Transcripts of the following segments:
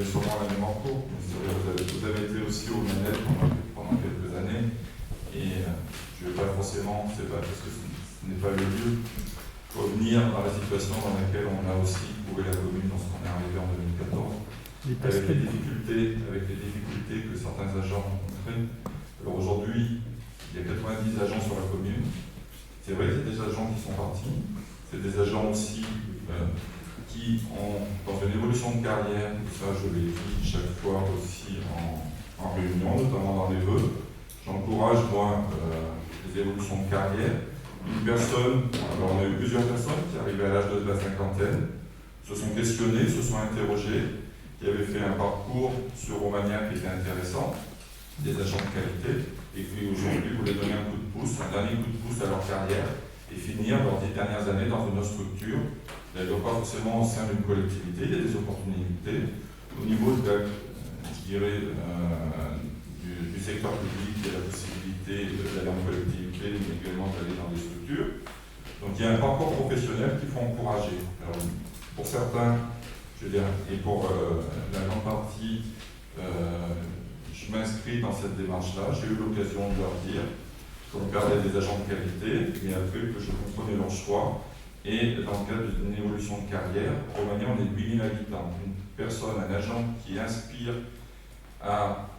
avez sûrement la même en cours. Vous avez été aussi aux manettes pendant quelques années. Et je ne vais pas forcément, c'est pas parce que ce n'est pas le lieu, revenir dans la situation dans laquelle on a aussi trouvé la commune lorsqu'on est arrivé en 2014, avec les difficultés que certains agents ont rencontrées. Alors aujourd'hui, il y a 90 agents sur la commune. C'est vrai qu'il y a des agents qui sont partis. C'est des agents aussi qui ont, dans une évolution de carrière, ça je l'ai dit chaque fois aussi en réunion, notamment dans les vœux. J'encourage, moi, les évolutions de carrière. Une personne, alors on a eu plusieurs personnes qui arrivaient à l'âge de la cinquantaine, se sont questionnées, se sont interrogées, qui avaient fait un parcours sur Romagnac qui était intéressant, des agents de qualité, et qui aujourd'hui voulaient donner un coup de pouce, un dernier coup de pouce à leur carrière, et finir leurs 10 dernières années dans une autre structure. D'ailleurs, pas forcément au sein d'une collectivité, il y a des opportunités. Au niveau de la, je dirais, du secteur public, il y a la possibilité d'aller en collectivité, mais également d'aller dans des structures. Donc il y a un parcours professionnel qu'il faut encourager. Alors, pour certains, je veux dire, et pour la grande partie, je m'inscris dans cette démarche-là. J'ai eu l'occasion de leur dire qu'on perdait des agents de qualité, mais après que je comprenais leur choix. Et dans le cadre d'une évolution de carrière, Romagnan, on est 8000 habitants. Une personne, un agent qui inspire à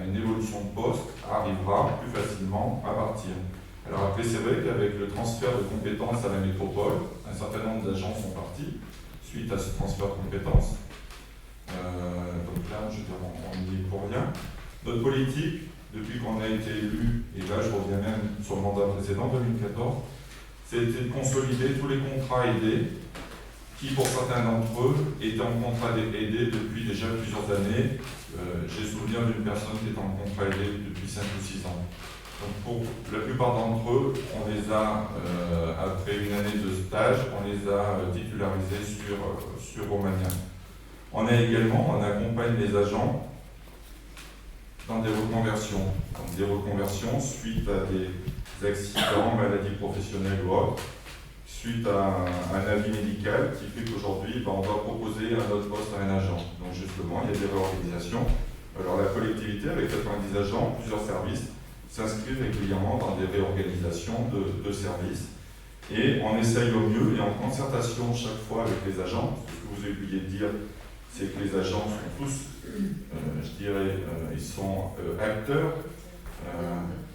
une évolution de poste arrivera plus facilement à partir. Alors après, c'est vrai qu'avec le transfert de compétences à la métropole, un certain nombre d'agents sont partis suite à ce transfert de compétences. Donc là, je veux dire, on n'y est pour rien. Notre politique, depuis qu'on a été élu, et là je reviens même sur le mandat précédent, 2014, c'était de consolider tous les contrats aidés qui, pour certains d'entre eux, étaient en contrat aidé depuis déjà plusieurs années. J'ai souvenir d'une personne qui est en contrat aidé depuis 5 ou 6 ans. Donc pour la plupart d'entre eux, on les a, après une année de stage, on les a titularisés sur Romagnan. On accompagne les agents dans des reconversions. Donc des reconversions suite à des accidents, maladies professionnelles ou autres, suite à un avis médical qui fait qu'aujourd'hui, on doit proposer un autre poste à un agent. Donc justement, il y a des réorganisations. Alors la collectivité, avec 90 agents, plusieurs services, s'inscrivent régulièrement dans des réorganisations de services. Et on essaye au mieux, et en concertation chaque fois avec les agents, ce que vous avez oublié de dire, c'est que les agents sont tous, je dirais, ils sont acteurs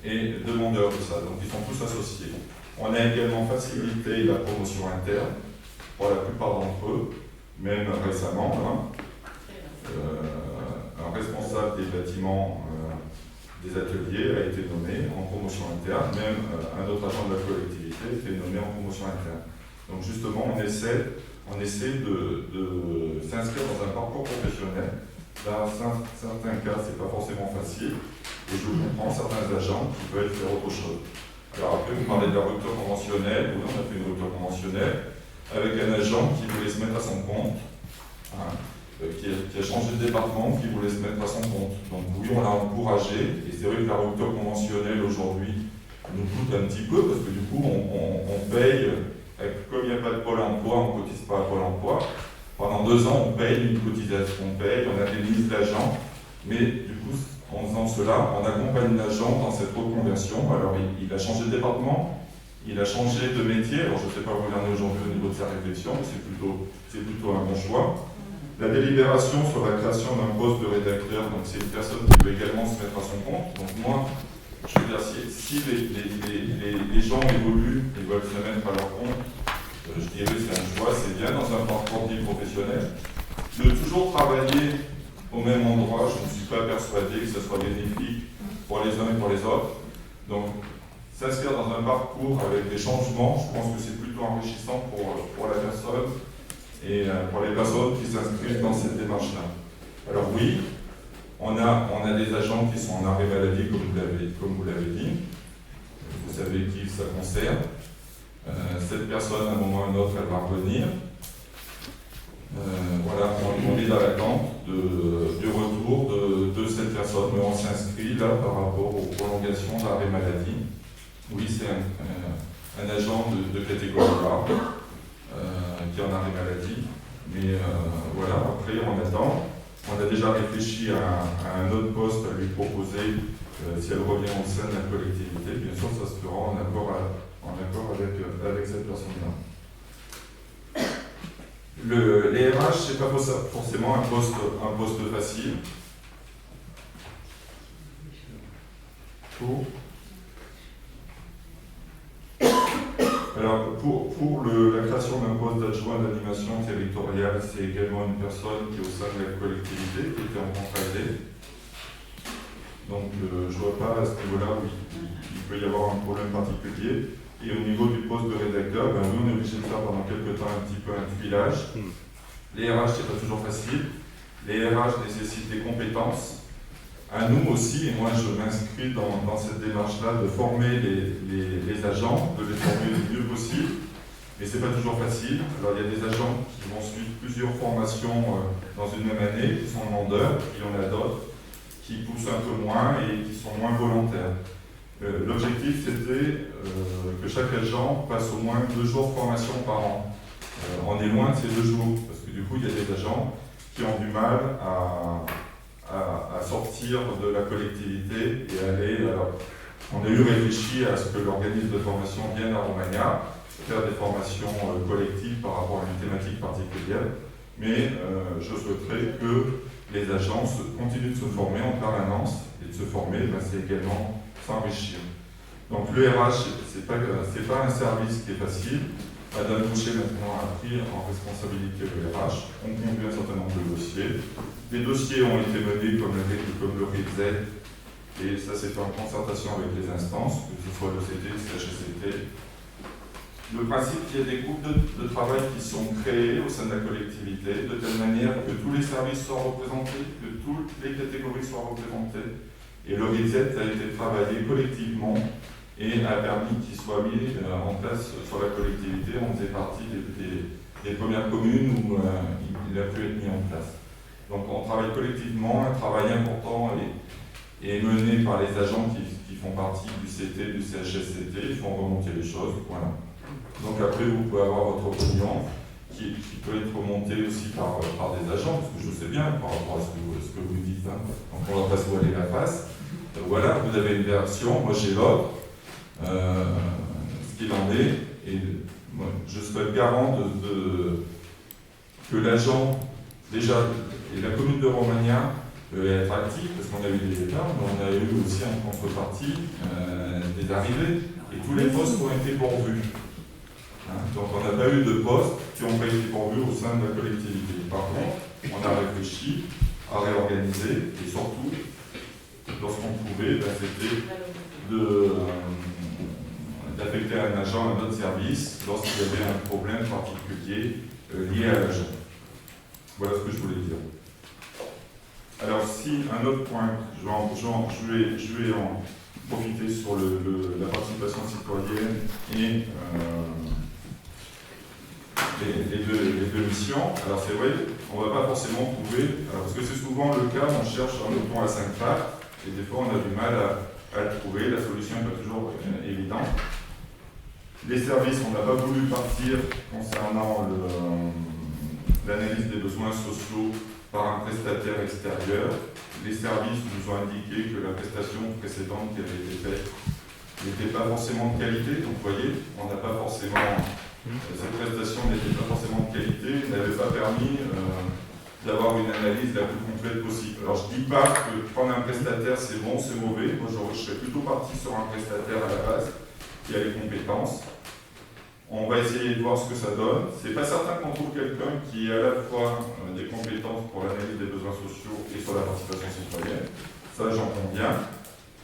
et demandeurs de ça, donc ils sont tous associés. On a également facilité la promotion interne pour la plupart d'entre eux, même récemment. Un responsable des bâtiments des ateliers a été nommé en promotion interne, même un autre agent de la collectivité a été nommé en promotion interne. Donc justement, on essaie de s'inscrire dans un parcours professionnel. Dans certains cas, ce n'est pas forcément facile, et je comprends certains agents qui veulent faire autre chose. Alors après, vous parlez de la rupture conventionnelle. Oui, on a fait une rupture conventionnelle avec un agent qui voulait se mettre à son compte, qui a changé de département, qui voulait se mettre à son compte. Donc oui, on l'a encouragé, et c'est vrai que la rupture conventionnelle aujourd'hui nous coûte un petit peu, parce que du coup, on paye, comme il n'y a pas de Pôle emploi, on ne cotise pas à Pôle emploi. Pendant 2 ans, on paye une cotisation, on a des listes d'agents, mais du coup, en faisant cela, on accompagne l'agent dans cette reconversion. Alors, il a changé de département, il a changé de métier. Alors, je ne sais pas où il en est aujourd'hui au niveau de sa réflexion, mais c'est plutôt un bon choix. La délibération sur la création d'un poste de rédacteur, donc c'est une personne qui veut également se mettre à son compte. Donc moi, je veux dire, si les gens évoluent et veulent se mettre à leur compte, je dirais c'est un choix, c'est bien dans un parcours de vie professionnel. De toujours travailler au même endroit, je ne suis pas persuadé que ce soit bénéfique pour les uns et pour les autres. Donc, s'inscrire dans un parcours avec des changements, je pense que c'est plutôt enrichissant pour la personne et pour les personnes qui s'inscrivent dans cette démarche-là. Alors oui, on a des agents qui sont en arrêt maladie, comme vous l'avez dit. Vous savez qui ça concerne. Cette personne, à un moment ou à un autre, elle va revenir. Voilà, on est dans l'attente du retour de cette personne, mais on s'inscrit là par rapport aux prolongations d'arrêt maladie. Oui, c'est un agent de catégorie A qui est en arrêt maladie. Mais voilà, après on attend. On a déjà réfléchi à un autre poste à lui proposer si elle revient au sein de la collectivité. Bien sûr, ça se fera en accord avec cette personne-là. Les RH, ce n'est pas forcément un poste facile. Alors, pour la création d'un poste d'adjoint d'animation territoriale, c'est également une personne qui est au sein de la collectivité, qui était en contrat aidé. Donc, je ne vois pas à ce niveau-là où il peut y avoir un problème particulier. Et au niveau du poste de rédacteur, nous, on est obligé de faire pendant quelques temps un petit peu un tuilage. Les RH, c'est pas toujours facile. Les RH nécessitent des compétences. À nous aussi, et moi je m'inscris dans cette démarche-là de former les agents, de les former le mieux possible, mais c'est pas toujours facile. Alors il y a des agents qui vont suivre plusieurs formations dans une même année, qui sont demandeurs, puis il y en a d'autres qui poussent un peu moins et qui sont moins volontaires. L'objectif c'était que chaque agent passe au moins 2 jours de formation par an. On est loin de ces 2 jours, parce que du coup il y a des agents qui ont du mal à sortir de la collectivité et aller. Alors, on a eu réfléchi à ce que l'organisme de formation vienne à Romagna, faire des formations collectives par rapport à une thématique particulière, mais je souhaiterais que les agents continuent de se former en permanence, et de se former, c'est également s'enrichir. Donc le RH, c'est pas un service qui est facile. Madame Boucher maintenant a pris en responsabilité le RH, on conduit un certain nombre de dossiers. Les dossiers ont été menés comme le RIZ, et ça s'est fait en concertation avec les instances, que ce soit le CT, le CHSCT. Le principe qu'il y a des groupes de travail qui sont créés au sein de la collectivité, de telle manière que tous les services soient représentés, que toutes les catégories soient représentées. Et le RIZ a été travaillé collectivement et a permis qu'il soit mis en place sur la collectivité. On faisait partie des premières communes où il a pu être mis en place. Donc on travaille collectivement, un travail important est mené par les agents qui font partie du CT, du CHSCT, ils font remonter les choses, voilà. Donc après vous pouvez avoir votre opinion qui peut être remontée aussi par des agents, parce que je sais bien par rapport à ce que vous dites, hein. Donc on ne va pas se voiler la face. Voilà, vous avez une version, moi j'ai l'autre, ce qu'il en est, et moi, je serai garant que l'agent, déjà, et la commune de Romagna est active, parce qu'on a eu des départs, mais on a eu aussi en contrepartie des arrivées, et tous les postes ont été pourvus. Hein, donc on n'a pas eu de postes qui n'ont pas été pourvus au sein de la collectivité. Par contre, on a réfléchi à réorganiser, et surtout, lorsqu'on pouvait, c'était d'affecter un agent à un autre service lorsqu'il y avait un problème particulier lié à l'agent. Voilà ce que je voulais dire. Alors, si un autre point, je vais en profiter sur la participation citoyenne et les deux missions. Alors, c'est vrai, on ne va pas forcément trouver, parce que c'est souvent le cas, on cherche un mouton à 5 pattes, et des fois on a du mal à le trouver, la solution n'est pas toujours évidente. Les services, on n'a pas voulu partir concernant l'analyse des besoins sociaux par un prestataire extérieur. Les services nous ont indiqué que la prestation précédente qui avait été faite n'était pas forcément de qualité. Donc vous voyez, on n'a pas forcément, cette prestation n'était pas forcément de qualité, n'avait pas permis d'avoir une analyse la plus complète possible. Alors je ne dis pas que prendre un prestataire c'est bon, c'est mauvais. Moi je serais plutôt parti sur un prestataire à la base qui a les compétences. On va essayer de voir ce que ça donne. C'est pas certain qu'on trouve quelqu'un qui a à la fois des compétences pour l'analyse des besoins sociaux et sur la participation citoyenne. Ça, j'en conviens.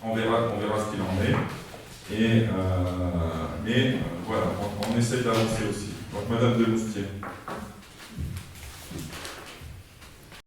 On verra ce qu'il en est. Mais voilà, on essaye d'avancer aussi. Donc, Madame Demoustier.